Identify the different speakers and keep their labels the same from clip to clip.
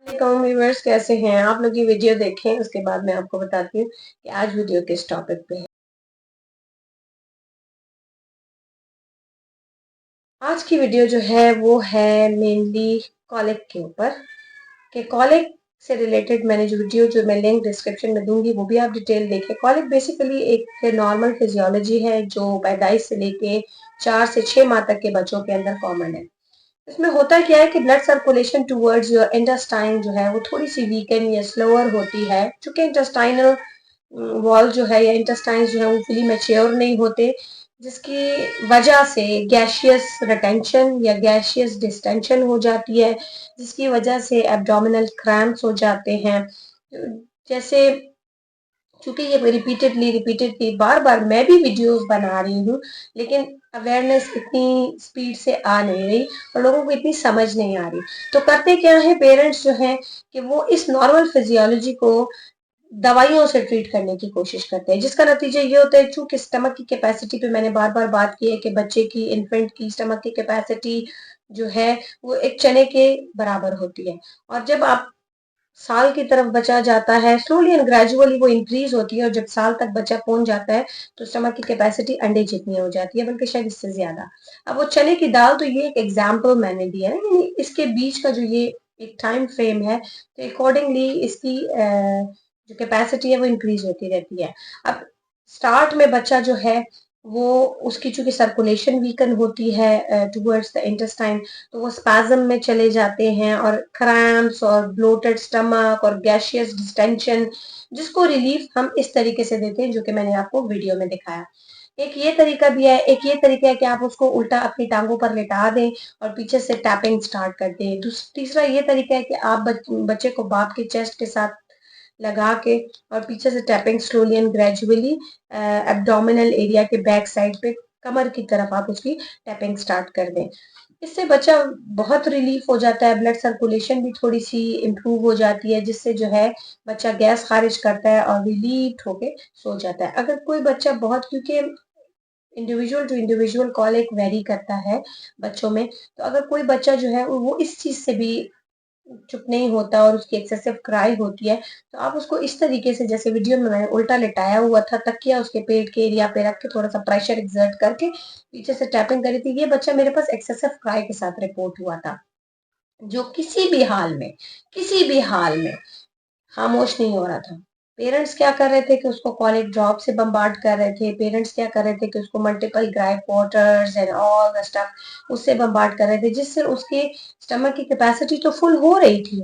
Speaker 1: वालेकुम व्यूअर्स, कैसे हैं आप लोग? ये वीडियो देखें, उसके बाद मैं आपको बताती हूँ कि आज वीडियो किस टॉपिक पे है। आज की वीडियो जो है वो है मेनली कॉलिक के ऊपर, कि कॉलिक से रिलेटेड मैंने जो वीडियो जो मैं लिंक डिस्क्रिप्शन में दूंगी वो भी आप डिटेल देखें। कॉलिक बेसिकली एक नॉर्मल फिजियोलॉजी है जो पैदाइश से लेके 4 से 6 माह तक के बच्चों के अंदर कॉमन है। इसमें होता क्या है कि blood circulation towards your intestine जो है वो थोड़ी सी वीकन या स्लोअर होती है, क्योंकि इंटेस्टाइनल वॉल जो है या इंटेस्टाइन्स जो है वो फुली मैच्योर नहीं होते, जिसकी वजह से गैशियस रिटेंशन या गैशियस डिस्टेंशन हो जाती है, जिसकी वजह से एब्डोमिनल क्रैम्प्स हो जाते हैं। जैसे क्योंकि ये रिपीटेडली बार बार मैं भी वीडियोस बना रही हूँ, लेकिन अवेयरनेस इतनी स्पीड से आ नहीं रही और लोगों को इतनी समझ नहीं आ रही। तो करते क्या है पेरेंट्स जो है कि वो इस नॉर्मल फिजियोलॉजी को दवाइयों से ट्रीट करने की कोशिश करते हैं, जिसका नतीजा ये होता है, चूंकि स्टमक की कैपेसिटी पे मैंने बार बार बात की है कि बच्चे की इन्फेंट की स्टमक की कैपेसिटी जो है वो एक चने के बराबर होती है, और जब आप साल की तरफ बचा जाता है स्लोली एंड ग्रेजुअली वो इंक्रीज होती है, और जब साल तक बच्चा पहुंच जाता है तो स्टमक की कैपेसिटी अंडे जितनी हो जाती है, बल्कि शायद इससे ज्यादा। अब वो चने की दाल, तो ये एक एग्जाम्पल मैंने दिया है, यानी इसके बीच का जो ये एक टाइम फ्रेम है, तो अकॉर्डिंगली इसकी जो कैपेसिटी है वो इंक्रीज होती रहती है। अब स्टार्ट में बच्चा जो है वो उसकी चूंकि सर्कुलेशन वीकन होती है टुवर्ड्स द इंटेस्टाइन, तो वो स्पैज्म में चले जाते हैं और क्रैम्प्स और ब्लोटेड स्टमक और गैशियस डिस्टेंशन, जिसको रिलीफ हम इस तरीके से देते हैं जो कि मैंने आपको वीडियो में दिखाया। एक ये तरीका भी है, एक ये तरीका है कि आप उसको उल्टा अपनी टांगों पर लेटा दें और पीछे से टैपिंग स्टार्ट कर दें। तीसरा ये तरीका है कि आप बच्चे को बाप के चेस्ट के साथ लगा के और पीछे से tapping slowly and gradually abdominal area के बैक साइड पे कमर की तरफ आप उसकी टैपिंग स्टार्ट कर दें। इससे बच्चा बहुत रिलीफ हो जाता है, ब्लड सर्कुलेशन भी थोड़ी सी इम्प्रूव हो जाती है, जिससे जो है बच्चा गैस खारिज करता है और रिलीफ होके सो जाता है। अगर कोई बच्चा बहुत, क्योंकि individual to individual colic vary करता है बच्चों में, तो अगर कोई बच्चा जो है वो इस चीज से भी चुप नहीं होता और उसकी एक्सेसिव क्राई होती है, तो आप उसको इस तरीके से, जैसे वीडियो में मैंने उल्टा लिटाया हुआ था, तकिया उसके पेट के एरिया पे रख के थोड़ा सा प्रेशर एक्सर्ट करके पीछे से टैपिंग करी थी। ये बच्चा मेरे पास एक्सेसिव क्राई के साथ रिपोर्ट हुआ था, जो किसी भी हाल में खामोश नहीं हो रहा था। पेरेंट्स क्या कर रहे थे कि उसको कॉलेज ड्रॉप से बम्बार्ड कर रहे थे, पेरेंट्स क्या कर रहे थे कि उसको multiple gripe waters and all the stuff उससे बम्बार्ड कर रहे थे, जिससे उसकी स्टमक की कैपेसिटी तो फुल हो रही थी,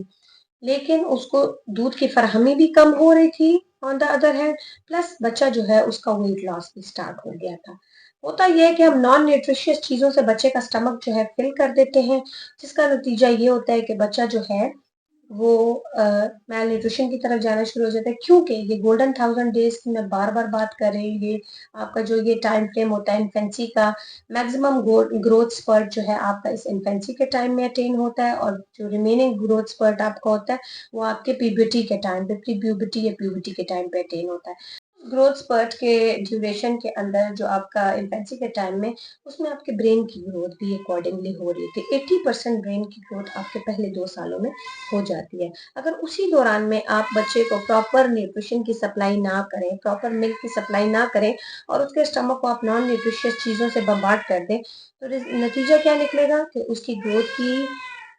Speaker 1: लेकिन उसको दूध की फरहमी भी कम हो रही थी on the other hand, plus बच्चा जो है उसका वेट लॉस भी स्टार्ट हो गया था। होता यह है कि हम नॉन न्यूट्रिशियस चीजों से बच्चे का स्टमक जो है फिल कर देते हैं, जिसका नतीजा ये होता है कि बच्चा जो है वो मैल न्यूट्रिशन की तरफ जाना शुरू हो जाता है, क्योंकि ये गोल्डन 1000 डेज की मैं बार बार बात कर रही हूँ। ये आपका जो ये टाइम फ्रेम होता है इन्फेंसी का, मैक्सिमम ग्रोथ स्पर्ट जो है आपका इस इन्फेंसी के टाइम में अटेन होता है, और जो रिमेनिंग ग्रोथ स्पर्ट आपका होता है वो आपके प्यूबर्टी के टाइम पे, प्री प्यूबर्टी या प्यूबर्टी के टाइम पे अटेन होता है। ग्रोथ स्पर्ट के ड्यूरेशन के अंदर जो आपका इन्फेंसी के टाइम में, उसमें आपके ब्रेन की ग्रोथ भी अकॉर्डिंगली हो रही थी। 80% ब्रेन की ग्रोथ आपके पहले 2 सालों में हो जाती है। अगर उसी दौरान में आप बच्चे को प्रॉपर न्यूट्रिशन की सप्लाई ना करें, प्रॉपर मिल्क की सप्लाई ना करें, और उसके स्टमक को आप नॉन न्यूट्रिशियस चीज़ों से बम्बार्ड कर दें, तो नतीजा क्या निकलेगा कि उसकी ग्रोथ की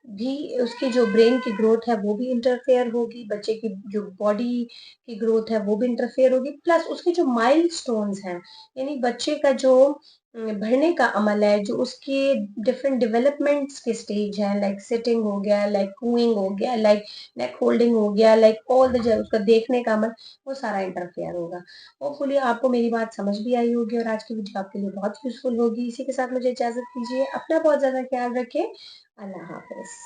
Speaker 1: भी, उसकी जो ब्रेन की ग्रोथ है वो भी इंटरफेयर होगी, बच्चे की जो बॉडी की ग्रोथ है वो भी इंटरफेयर होगी, प्लस उसके जो माइलस्टोन्स हैं, यानी बच्चे का जो बढ़ने का अमल है, जो उसके डिफरेंट डेवलपमेंट्स के स्टेज हैं, लाइक सिटिंग हो गया, लाइक कूइंग हो गया, लाइक नेक होल्डिंग हो गया, लाइक ऑल द, उसका देखने का अमल, वो सारा इंटरफेयर होगा। होपफुली आपको मेरी बात समझ भी आई होगी और आज की वीडियो आपके लिए बहुत यूजफुल होगी। इसी के साथ मुझे इजाजत दीजिए, अपना बहुत ज्यादा ख्याल रखें। अल्लाह हाफिज।